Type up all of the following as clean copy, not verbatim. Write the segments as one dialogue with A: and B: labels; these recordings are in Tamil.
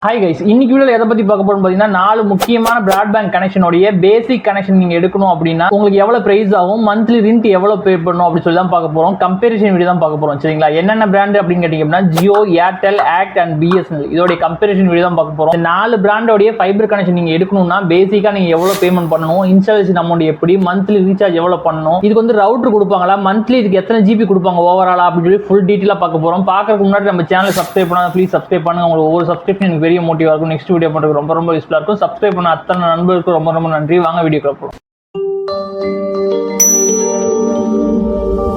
A: ஹாய் கைஸ், இன்னைக்கு வீடியோல எதை பத்தி பார்க்க போறோம் பாத்தீங்கன்னா 4 முக்கியமான பிராட்பேண்ட் கனெக்ஷனோட பேசிக் கனெக்ஷன் நீங்க எடுக்கணும் அப்படின்னா உங்களுக்கு எவ்வளவு பிரைஸ் ஆகும், மந்த்லி ரெண்ட் எவ்வளவு பே பண்ணணும் அப்படி சொல்லி தான் பார்க்க போறோம். கம்பேரிசன் வீடியோ தான் பார்க்க போறோம். சரிங்களா? என்னென்ன பிராண்ட் அப்படின்னு கேட்டீங்கன்னா Jio, Airtel, act and BSNL இதோட கம்பேரிசன் வீடியோ தான் பார்க்க போறோம். இந்த 4 பிராண்டோட ஃபைபர் கனெக்ஷன் நீங்க எடுக்கணும்னா பேசிக்கா நீங்க எவ்வளவு பேமெண்ட் பண்ணணும், இன்ஸ்டாலேஷன் அமௌண்ட் எப்படி, மந்த்லி ரீசார்ஜ் எவ்வளவு பண்ணணும், இதுக்கு வந்து ரவுட்டர் கொடுப்பாங்களா, மந்த்லி இதுக்கு எத்தனை ஜிபி கொடுப்பாங்க ஓவராலா அப்படின்னு சொல்லி ஃபுல் டீட்டெயிலா பார்க்க போறோம். பார்க்கறதுக்கு முன்னாடி நம்ம சேனலை சப்ஸ்கிரைப் பண்ணாத ப்ளீஸ் சப்ஸ்கிரைப் பண்ணுங்க. உங்களுக்கு ஒவ்வொரு சப்ஸ்கிரிப்ஷன் எனக்கு பெரிய மோட்டிவா இருக்கும். நெக்ஸ்ட் வீடியோ பண்றது ரொம்ப யூஸ்ஃபுல்லா இருக்கும். சப்ஸ்கிரைப் பண்ண அத்தனை நண்பர்களுக்கு ரொம்ப நன்றி. வாங்க வீடியோக்குள்ள போறோம்.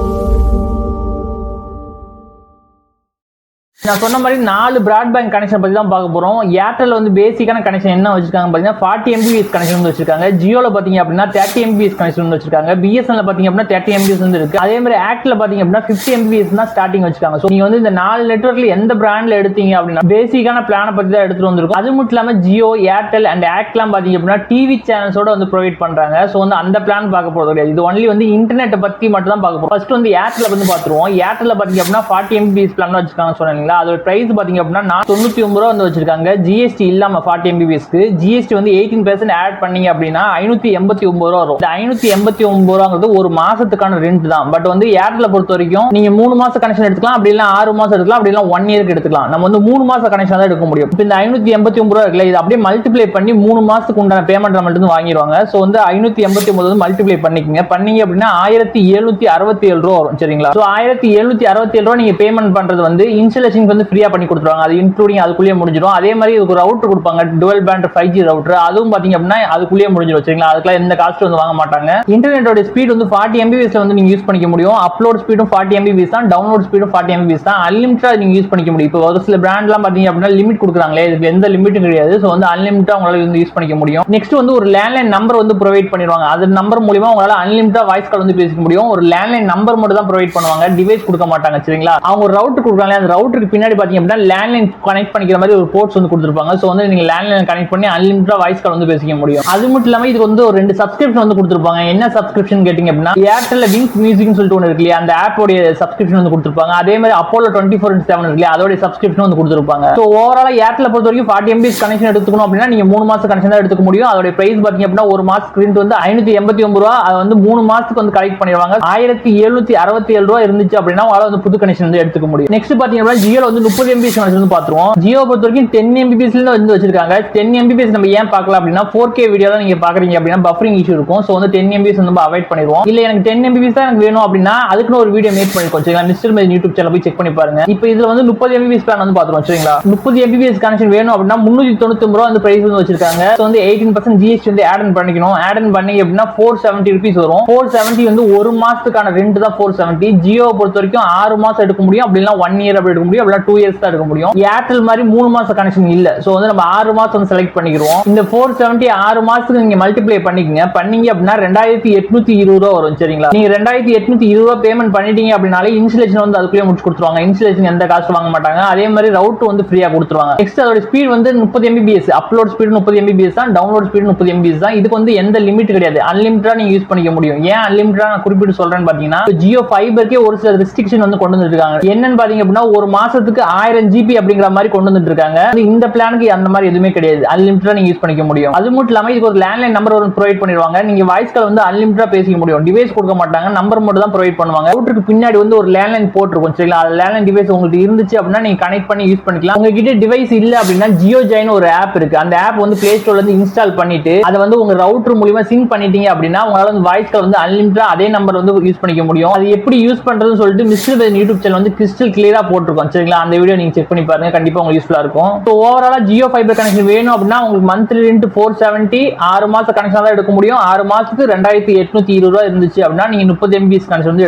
A: நான் சொன்ன மாதிரி 4 பிராட்பேண்ட் கனெக்ஷன் பத்தி தான் பார்க்க போறோம். ஏர்டெல் வந்து பேசிக்கான கனெக்ஷன் என்ன வச்சிருக்காங்க பாத்தீங்கன்னா 40 Mbps கனெக்ஷன் வந்து வச்சிருக்காங்க. ஜியோல பாத்தீங்க அப்படின்னா 30 Mbps கனெக்ஷன் வந்து வச்சிருக்காங்க. பிஎஸ்என்எல் பாத்தீங்க அப்படின்னா 30 Mbps வந்து இருக்கு. அதே மாதிரி ஆக்ட்ல பாத்தீங்க அப்படின்னா 50 Mbps தான் ஸ்டார்டிங் வச்சிருக்காங்க. சோ நீங்க வந்து இந்த 4 நெட்வொர்க்ல எந்த பிராண்ட்ல எடுத்தீங்க அப்படின்னா பேசிக்கான பிளான பத்தி தான் எடுத்துட்டு வந்திருக்கும். அது மட்டும் இல்லாம ஜியோ, ஏர்டெல் அண்ட் ஆக்ட்லாம் பாத்தீங்க அப்படின்னா டிவி சேனல்ஸோட வந்து ப்ரொவைட் பண்றாங்க. சோ வந்து அந்த பிளான் பார்க்க போறது கிடையாது. இது ஒன்லி வந்து இன்டர்நெட் பத்தி மட்டும் தான் பார்க்க போறோம். ஃபர்ஸ்ட் வந்து ஏர்டெல் வந்து பாத்துருவோம். ஏர்டெல்ல பாத்தீங்க அப்படின்னா 40 Mbps பிளான் வச்சிருக்காங்க சொன்னீங்களா, அதோட பிரைஸ் பாத்தீங்க அப்படின்னா 99 ரூபாய் வந்து வச்சிருக்காங்க. ஜிஎஸ்டி இல்லாம 40 Mbps க்கு ஜிஎஸ்டி வந்து 18% ஆட் பண்ணீங்க அப்படின்னா 589 ரூபாய் வரும். இந்த 589 ரூபாங்கிறது ஒரு மாசத்துக்கான ரெண்ட் தான். பட் வந்து ஏர்டெல் பொறுத்த வரைக்கும் நீங்க 3 மாசம் கனெக்ஷன் எடுத்துக்கலாம், அப்படி இல்ல 6 மாசம் எடுக்கலாம், அப்படி இல்ல 1 இயருக்கு எடுத்துக்கலாம். நம்ம வந்து 3 மாசம் கனெக்ஷன் தான் எடுக்க முடியும். இப்போ இந்த 589 ரூபாய் இருக்குல்ல, இது அப்படியே மல்டிப்ளை பண்ணி 3 மாசத்துக்கு உண்டான பேமெண்ட் நம்மள்ட்ட இருந்து வாங்கிடுவாங்க. சோ வந்து 589 வந்து மல்டிப்ளை பண்ணிக்கங்க. பண்ணீங்க அப்படின்னா 1767 ரூபாய் வரும். சரிங்களா? சோ 1767 ரூபாய் நீங்க பேமெண்ட் பண்றது வந்து இன்ஸ்டாலேஷன் வந்து ஃப்ரீயா பண்ணி கொடுத்துருவாங்க. அது இன்க்ளூடிங் அதுக்குள்ளே முடிஞ்சிடும். அதே மாதிரி இதுக்கு ரவுட்டர் கொடுப்பாங்க, டுவல் பேண்ட் 5G ரவுட்டர். அதுவும் பாத்தீங்க அப்படின்னா அதுக்குள்ளே முடிஞ்சிடும். சரிங்களா? அதுக்குலாம் எந்த காஸ்ட் வந்து வாங்க மாட்டாங்க. இன்டர்நெட்டோட ஸ்பீட் வந்து 40 Mbps வந்து நீங்க யூஸ் பண்ணிக்க முடியும். அப்லோட் ஸ்பீடும் 40 Mbps தான், டவுன்லோட் ஸ்பீடும் 40 Mbps தான். அன்லிமிட்டடா நீங்க யூஸ் பண்ணிக்க முடியும். இப்போ ஒரு சில பிராண்ட்லாம் பாத்தீங்க அப்படின்னா லிமிட் கொடுக்குறாங்களே, இதுக்கு எந்த லிமிட்டும் கிடையாது. சோ வந்து அன்லிமிட்டடா உங்களால வந்து யூஸ் பண்ணிக்க முடியும். நெக்ஸ்ட் வந்து ஒரு லேண்ட்லைன் நம்பர் வந்து ப்ரொவைட் பண்ணிடுவாங்க. அது நம்பர் மூலமா உங்களால அன்லிமிட்டடா வாய்ஸ் கால் வந்து பேசிக்க முடியும். ஒரு லேண்ட்லைன் நம்பர் மட்டும் தான் ப்ரொவைட் பண்ணுவாங்க, டிவைஸ் கொடுக்க மாட்டாங்க. சரிங்களா? அவங்க ஒரு ரவுட்டர் கொடுக்குறாங்க, அந்த ரவுட்டருக்கு பின்னாடி பாத்தீங்க அப்படின்னா லேண்ட்லைன் கனெக்ட் பண்ணிக்கிற மாதிரி ஒரு போர்ட்ஸ் வந்து கொடுத்துருப்பாங்க. சோ வந்து நீங்க லேண்ட்லைன் கனெக்ட் பண்ணி அன்லிமிட்டடா வாய்ஸ் கால் வந்து பேசிக்க முடியும். அது மட்டும் இல்லாம இதுக்கு வந்து ஒரு 2 சப்ஸ்கிரிப்ஷன் வந்து கொடுத்துருப்பாங்க. என்ன சப்ஸ்கிரிப்ஷன் கேட்டிங்க அப்படின்னா ஏர்டெல்ல விங்க் மியூசிக்னு சொல்லிட்டு ஒன்று இருக்கு, அந்த ஆப்போட சப்ஸ்கிரிப்ஷன் வந்து கொடுத்துருப்பாங்க. அதே மாதிரி அப்போலோ 24/7 இருக்கு, அதோட சப்ஸ்கிரிப்ஷன் வந்து கொடுத்துருப்பாங்க. சோ ஓவராலா ஏர்டெல்ல பொறுத்த வரைக்கும் 40 Mbps கனெக்ஷன் எடுத்துக்கணும் அப்படின்னா நீங்க 3 மாசம் கனெக்ஷன் தான் எடுத்துக்க முடியும். அதோட பிரைஸ் பாத்தீங்க அப்படின்னா ஒரு மாசத்துக்கு ரெண்ட் வந்து 589 ரூபாய். அது வந்து 3 மாசத்துக்கு வந்து கலெக்ட் பண்ணிடுவாங்க. 1767 ரூபாய் இருந்துச்சு அப்படின்னா உங்களால வந்து புது கனெக்ஷன் வந்து எடுத்துக்க முடியும். நெக்ஸ்ட் பாத்தீங்க அப்படின்னா ஜியோல வந்து 30 Mbps கனெக்ஷன் வந்து பாத்துருவோம். ஜியோ பொறுத்த வரைக்கும் 10 Mbps வந்து வச்சிருக்காங்க. 10 Mbps நம்ம ஏன் பார்க்கலாம் அப்படின்னா 4K வீடியோ தான் நீங்க பாக்குறீங்க அப்படின்னா பஃபரிங் இஷ்யூ இருக்கும். சோ வந்து 10 Mbps நம்ம அவாய்ட் பண்ணிடுவோம். இல்ல எனக்கு 10 Mbps தான் எனக்கு வேணும் அப்படின்னா அதுக்கு ஒரு வீடியோ மேக் பண்ணிருக்கோம். சரிங்களா? மிஸ்டர் மேஜ் யூடியூப் சேனல் போய் செக் பண்ணி பாருங்க. இப்போ இதுல வந்து 30 Mbps பிளான் வந்து பாத்துறோம். சரிங்களா? 30 Mbps கனெக்ஷன் வேணும் அப்படின்னா 399 ரூபாய் வந்து பிரைஸ் வந்து வச்சிருக்காங்க. சோ வந்து 18% ஜிஎஸ்டி வந்து ஆட் ஆன் பண்ணிக்கணும். ஆட் ஆன் பண்ணீங்க அப்படின்னா 470 ரூபீஸ் வரும். 470 வந்து ஒரு மாசத்துக்கான ரெண்ட் தான் 470. ஜியோ பொறுத்த வரைக்கும் 6 மாசம் எடுக்க முடியும், அப்படி இல்ல 1 இயர் அப்படி எடுக்க முடியும், அப்படி 2 இயர்ஸ் தான் எடுக்க முடியும். ஏர்டெல் மாதிரி 3 மாசம் கனெக்ஷன் இல்ல. சோ வந்து நம்ம 6 மாசம் வந்து செலக்ட் பண்ணிக்கிறோம். இந்த 470 6 மாசத்துக்கு நீங்க மல்டிப்ளை பண்ணிக்கங்க. பண்ணீங்க அப்படின்னா 2820 ரூபாய் வரும். சரிங்களா? நீங்க 2820 ரூபாய் பேமெண்ட் பண்ணிட்டீங்க அப்படினாலே இன்ஸ்டாலேஷன் வந்து அதுக்குள்ளே முடிச்சு கொடுத்துருவாங்க. இன்ஸ்டாலேஷன் எந்த காஸ்ட் வாங்க மாட்டாங்க. அதே மாதிரி ரவுட்டர் வந்து ஃப்ரீயா கொடுத்துருவாங்க. நெக்ஸ்ட் அதோட ஸ்பீட் வந்து 30 Mbps, அப்லோட் ஸ்பீட் 30 Mbps தான், டவுன்லோட் ஸ்பீட் 30 Mbps தான். இதுக்கு வந்து எந்த லிமிட் கிடையாது, அன்லிமிட்டடா நீங்க யூஸ் பண்ணிக்க முடியும். ஏன் அன்லிமிட்டடா நான் குறிப்பிட்டு சொல்றேன்னு பாத்தீங்கன்னா ஜியோ ஃபைபர்க்கே ஒரு சில ரெஸ்ட்ரிக்ஷன் வந்து கொண்டு வந்துருக்காங்க. என்னன்னு பாத்தீங்க அப்படின்னா ஒரு மாசத்துக்கு 1000 GB அப்படிங்கிற மாதிரி கொண்டு வந்துட்டு இருக்காங்க. இந்த பிளானுக்கு அந்த மாதிரி எதுவுமே கிடையாது, அன்லிமிட்டடா நீங்க யூஸ் பண்ணிக்க முடியும். அது மட்டும் இல்லாம இதுக்கு ஒரு லேண்ட்லைன் நம்பர் வந்து ப்ரொவைட் பண்ணிடுவாங்க. நீங்க வாய்ஸ் கால் வந்து அன்லிமிட்டடா பேசிக்க முடியும். டிவைஸ் கொடுக்க மாட்டாங்க, நம்பர் மட்டும் தான் ப்ரொவைட் பண்ணுவாங்க. ரூட்டருக்கு பின்னாடி வந்து ஒரு லேண்ட்லைன் போர்ட் இருக்கும். சரிங்களா? அந்த லேண்ட்லைன் டிவைஸ் உங்களுக்கு இருந்துச்சு அப்படின்னா நீங்க கனெக்ட் பண்ணி யூஸ் பண்ணிக்கலாம். உங்ககிட்ட டிவைஸ் இல்ல அப்படின்னா ஜியோ ஜாயின் ஒரு ஆப் இருக்கு. அந்த ஆப் வந்து பிளே ஸ்டோர்ல இருந்து இன்ஸ்டால் பண்ணிட்டு அதை வந்து உங்க ரவுட்டர் மூலமா சிங்க் பண்ணிட்டீங்க அப்படின்னா உங்களால வந்து வாய்ஸ் கால் வந்து அன்லிமிட்டடா அதே நம்பர் வந்து யூஸ் பண்ணிக்க முடியும். அது எப்படி யூஸ் பண்றதுன்னு சொல்லிட்டு மிஸ்டர் மேஜ் யூடியூப் சேனல் வந்து கிறிஸ்டல் கிளியரா போட்டுருக்கோம். சரிங்களா? அந்த வீடியோ நீங்க செக் பண்ணி பாருங்க, கண்டிப்பா உங்களுக்கு யூஸ்ஃபுல்லா இருக்கும். சோ ஓவராலா ஜியோ ஃபைபர் கனெக்ஷன் வேணும் அப்படின்னா உங்களுக்கு மந்த்லி ரெண்ட் 470, 6 மாசம் கனெக்ஷன் தான் எடுக்க முடியும். 6 மாசத்துக்கு 2820 ரூபாய் இருந்துச்சு அப்படின்னா நீங்க 30 Mbps கனெக்ஷன் வந்து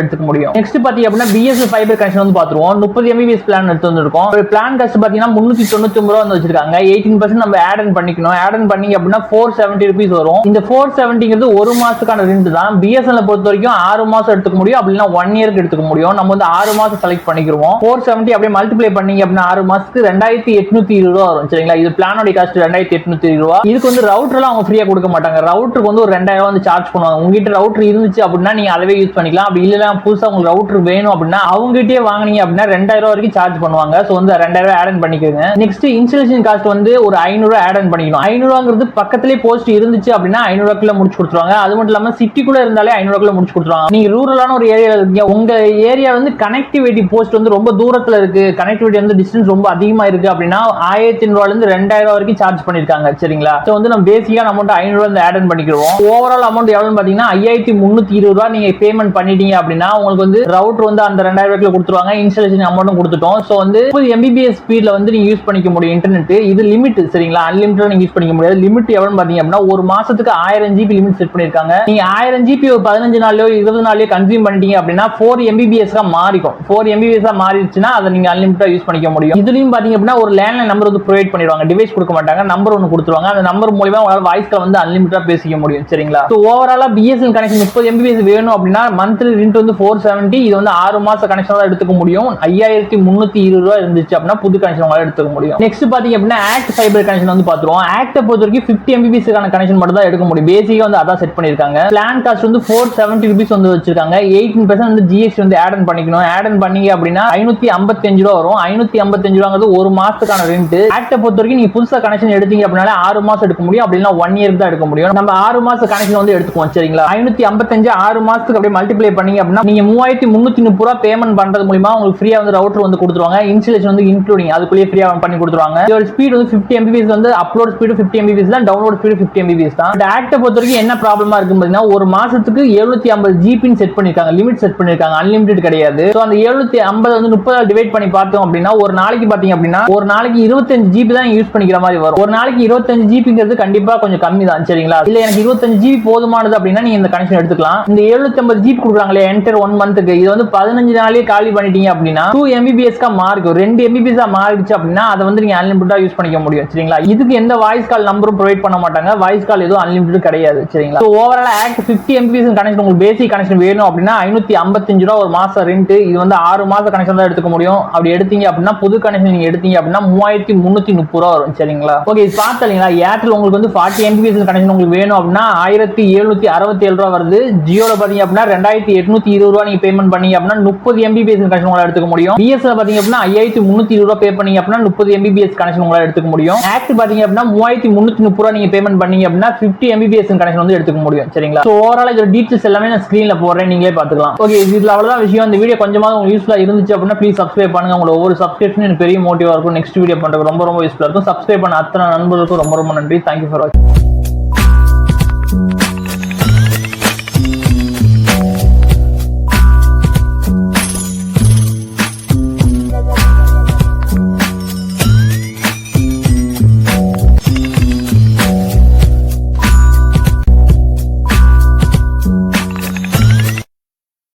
A: எடுத்துக்க முடியும். நெக்ஸ்ட் பாத்தீங்க அப்படின்னா பிஎஸ்என்எல் ஃபைபர் கனெக்ஷன் வந்து பாத்துருவோம். 30 Mbps பிளான் எடுத்து வந்திருக்கோம். ஒரு பிளான் காஸ்ட் பாத்தீங்கன்னா 399 ரூபாய் வந்து வச்சிருக்காங்க. 18% நம்ம ஆட் ஆன் பண்ணிக்கணும். ஆட் ஆன் பண்ணீங்க அப்படின்னா 470 ரூபீஸ் வரும். இந்த 470ங்கிறது ஒரு மாசத்துக்கான ரெண்ட் தான். பிஎஸ்என்எல் பொறுத்த வரைக்கும் 6 மாசம் எடுத்துக்க முடியும், அப்படின்னா 1 இயருக்கு எடுத்துக்க முடியும். நம்ம வந்து 6 மாசம் செலக்ட் பண்ணிக்கிறோம். 470 அப்படியே மல்டிப்ளை பண்ணீங்க அப்படின்னா 6 மாசத்துக்கு 2820 ரூபா வரும் சரிங்களா. இது பிளானோட காஸ்ட் 2820 ரூபா. இதுக்கு வந்து ரவுட்டர்லாம் அவங்க ஃப்ரீயா கொடுக்க மாட்டாங்க. ரவுட்டருக்கு வந்து ஒரு 2000 வந்து சார்ஜ் பண்ணுவாங்க. உங்ககிட்ட ரவுட்டர் இருந்துச்சு அப்படின்னா நீங்க அதவே யூஸ் பண்ணிக்கலாம். அப்படி இல்லைன்னா புதுசா உங்களுக்கு ரவுட்டர் வேணும் அப்படின்னா அவங்ககிட்டயே வாங்கினீங்க அப்படின்னா 2000 வரைக்கும் சார்ஜ் பண்ணுவாங்க. ஸோ வந்து 2000 ஆட் ஆன் பண்ணிக்கோங்க. நெக்ஸ்ட் இன்ஸ்டாலேஷன் காஸ்ட் வந்து ஒரு 500 ஆட் ஆன் பண்ணிக்கணும். 500 பக்கத்திலே போஸ்ட் இருந்துச்சு அப்படின்னா 500 முடிச்சு கொடுத்துருவாங்க. அது மட்டும் இல்லாம சிட்டிக்குள்ள இருந்தாலே 500 முடிச்சு கொடுத்துருவாங்க. நீங்க ரூரலான ஒரு ஏரியா இருக்கீங்க, உங்க ஏரியா வந்து கனெக்டிவிட்டி போஸ்ட் வந்து ரொம்ப தூரத்துல இருக்கு, கனெக்டிவிட்டி வந்து டிஸ்டன்ஸ் ரொம்ப அதிகமா இருக்கு அப்படின்னா 1500 இருந்து 2000 வரைக்கும் சார்ஜ் பண்ணிருக்காங்க சரிங்களா. ஸோ வந்து நம்ம பேசிக்கான அமௌண்ட் 500 ஆட் ஆன் பண்ணிக்கிறோம். ஓவரால் அமௌண்ட் எவ்வளவுன்னு பாத்தீங்கன்னா 5320 ரூபாய் நீங்க பேமெண்ட் பண்ணிட்டீங்க அப்படின்னா உங்களுக்கு வந்து ரவுட்டர் வந்து அந்த 2000 கொடுத்துருவாங்க. இன்ஸ்டாலேஷன் அமௌண்ட்டும் கொடுத்துட்டோம். ஸோ வந்து 30 Mbps ஸ்பீட்ல வந்து நீங்க யூஸ் பண்ணிக்க முடியும் இன்டர்நெட். இது லிமிட் சரிங்களா, அன்லிமிட்டட் நீங்க யூஸ் பண்ணிக்க முடியாது. லிமிட் எவ்வளவு பாத்தீங்க அப்படின்னா ஒரு மாசத்துக்கு 1000 GB லிமிட் செட் பண்ணிருக்காங்க. நீங்க 1000 GB ஒரு 15 நாள்லயோ 20 நாள்லயோ கன்சியூம் பண்ணிட்டீங்க அப்படின்னா 4 Mbps மாறிக்கும். 4 Mbps மாறிடுச்சுன்னா அதை நீங்க அன்லிமிட்டட் யூஸ் பண்ணிக்க முடியும். இதுலயும் பாத்தீங்க அப்படின்னா ஒரு லேண்ட்லைன் நம்பர் வந்து ப்ரொவைட் பண்ணிடுவாங்க. டிவைஸ் கொடுக்க மாட்டாங்க, நம்பர் ஒன்னு கொடுத்துருவாங்க. அந்த நம்பர் மூலமா உங்களால வாய்ஸ் கால் வந்து அன்லிமிட்டடா பேசிக்க முடியும் சரிங்களா. ஸோ ஓவராலா BSNL கனெக்ஷன் 30 Mbps வேணும் அப்படின்னா மந்த்லி ரெண்ட் வந்து 470. இது வந்து 6 மாச கனெக்ஷன் தான் எடுத்துக்க முடியும். 5320 ரூபாய் இருந்துச்சு அப்படின்னா புது கனெக்ஷன் உங்களால எடுத்துக்க முடியும். நெக்ஸ்ட் பாத்தீங்க அப்படின்னா ஆக்ட் ஃபைபர் கனெக்ஷன் வந்து பாத்துருவோம். ஆக்ட பொறுத்த வரைக்கும் 50 Mbps கனெக்ஷன் மட்டும் தான் எடுக்க முடியும். பேசிக்கா வந்து அதான் செட் பண்ணிருக்காங்க. பிளான் காஸ்ட் வந்து 470 rupees வந்து வச்சிருக்காங்க. 18% வந்து GST வந்து ஆட் ஆன் பண்ணிக்கணும். ஆட் ஆன் பண்ணீங்க அப்படின்னா 555 ரூபாய் வரும். 555 ரூபாங்கிறது ஒரு மாசத்துக்கான ரெண்ட். ஆக்ட பொறுத்த வரைக்கும் நீங்க புதுசா கனெக்ஷன் எடுத்தீங்க அப்படின்னா 6 மாசம் எடுக்க முடியும். அப்படின்னா 1 இயர் தான் எடுக்க முடியும். நம்ம 6 மாச கனெக்ஷன் வந்து எடுத்துக்குவோம் சரிங்களா. 555 6 மாசத்துக்கு அப்படியே மல்டிப்ளை பண்ணீங்க அப்படின்னா நீங்க 3330 ரூபாய் பேமெண்ட் பண்றது மூலமா உங்களுக்கு ஃப்ரீயா வந்து ரவுட்டர் வந்து கொடுத்துருவாங்க. இன்ஸ்டாலேஷன் வந்து இன்க்ளூடிங் அதுக்குள்ளேயே ஃப்ரீயா பண்ணி கொடுத்துருவாங்க. இதோட ஸ்பீட் வந்து 50 Mbps வந்து அப்லோட் ஸ்பீடு 50 Mbps தான், டவுன்லோட் ஸ்பீடு 50 Mbps தான். இந்த ஆக்ட பொறுத்த வரைக்கும் என்ன ப்ராப்ளமா இருக்கு பாத்தீங்கன்னா ஒரு மாசத்துக்கு 750 GB செட் பண்ணிருக்காங்க, லிமிட் செட் பண்ணிருக்காங்க, அன்லிமிட்டட் கிடையாது. சோ அந்த 750 வந்து 30 டிவைட் பண்ணி பார்த்தோம் அப்படின்னா ஒரு நாளைக்கு பாத்தீங்க அப்படின்னா ஒரு நாளைக்கு 25 GB தான் யூஸ் பண்ணிக்கிற மாதிரி வரும். ஒரு நாளைக்கு 25 GBங்கிறது கண்டிப்பா கொஞ்சம் கம்மி தான் சரிங்களா. இல்ல எனக்கு 25 GB போதுமானது அப்படின்னா நீங்க இந்த கனெக்ஷன் எடுத்துக்கலாம். இந்த 750 GB கொடுக்குறாங்களே என்டர் 1 மந்த்க்கு, இது வந்து 15 நாளே காலி பண்ணிட்டீங்க அப்படின்னா 2 Mbps மாறிக்கும். 2 Mbps மாறிடுச்சு அப்படின்னா அதை வந்து நீங்க அன்லிமிட்டடா யூஸ் பண்ணிக்க முடியும் சரிங்களா. இதுக்கு எந்த வாய்ஸ் கால் நம்பரும் ப்ரொவைட் பண்ண மாட்டாங்க. வாய்ஸ் கால் எதுவும் அன்லிமிட்டட் கிடையாது சரிங்களா. So overall act 50 Mbps connection உங்களுக்கு பேசிக் கனெக்ஷன் வேணும் அப்படின்னா 555 ரூபாய் ஒரு மாசம் ரெண்ட். இது வந்து 6 மாச கனெக்ஷன் தான் எடுத்துக்க முடியும். அப்படி எடுத்தீங்க அப்படின்னா புது கனெக்ஷன் நீங்க எடுத்தீங்க அப்படின்னா 3330 ரூபாய் வரும் சரிங்களா. ஓகே இது பார்த்தீங்களா. ஏர்டெல் உங்களுக்கு வந்து 40 Mbps கனெக்ஷன் உங்களுக்கு வேணும் அப்படின்னா 1767 ரூபாய் வருது. ஜியோல பாத்தீங்க அப்படின்னா 2820 ரூபாய் நீங்க பேமெண்ட் பண்ணீங்க அப்படின்னா 30 Mbps கனெக்ஷன் உங்களால எடுத்துக்க முடியும். BSNL பாத்தீங்க அப்படின்னா 5320 ரூபாய் பே பண்ணீங்க அப்படின்னா 30 Mbps கனெக்ஷன் உங்களால எடுத்துக்க முடியும். ஆக்ட் பாத்தீங்க அப்படின்னா 3330 ரூபாய் நீங்க பேமெண்ட் பண்ணீங்க அப்படின்னா 50 Mbps கனெக்ஷன் வந்து எடுத்துக்க முடியும் சரிங்களா. சோ ஓவரால் இதோட டீடைல்ஸ் எல்லாமே நான் ஸ்கிரீன்ல போடுறேன், நீங்களே பாத்துக்கலாம். ஓகே இதுல அவ்வளவுதான் விஷயம். இந்த வீடியோ கொஞ்சமாவது உங்களுக்கு யூஸ்ஃபுல்லா இருந்துச்சு அப்படின்னா ப்ளீஸ் சப்ஸ்கிரைப் பண்ணுங்க. உங்களோட ஒவ்வொரு சப்ஸ்கிரிப்ஷன் எனக்கு பெரிய மோட்டிவா இருக்கும். நெக்ஸ்ட் வீடியோ பண்றது ரொம்ப யூஸ்ஃபுல்லா இருக்கும். சப்ஸ்கிரைப் பண்ண அத்தனை நண்பர்களுக்கும் ரொம்ப நன்றி. தேங்க்யூ ஃபார் வாட்சிங்.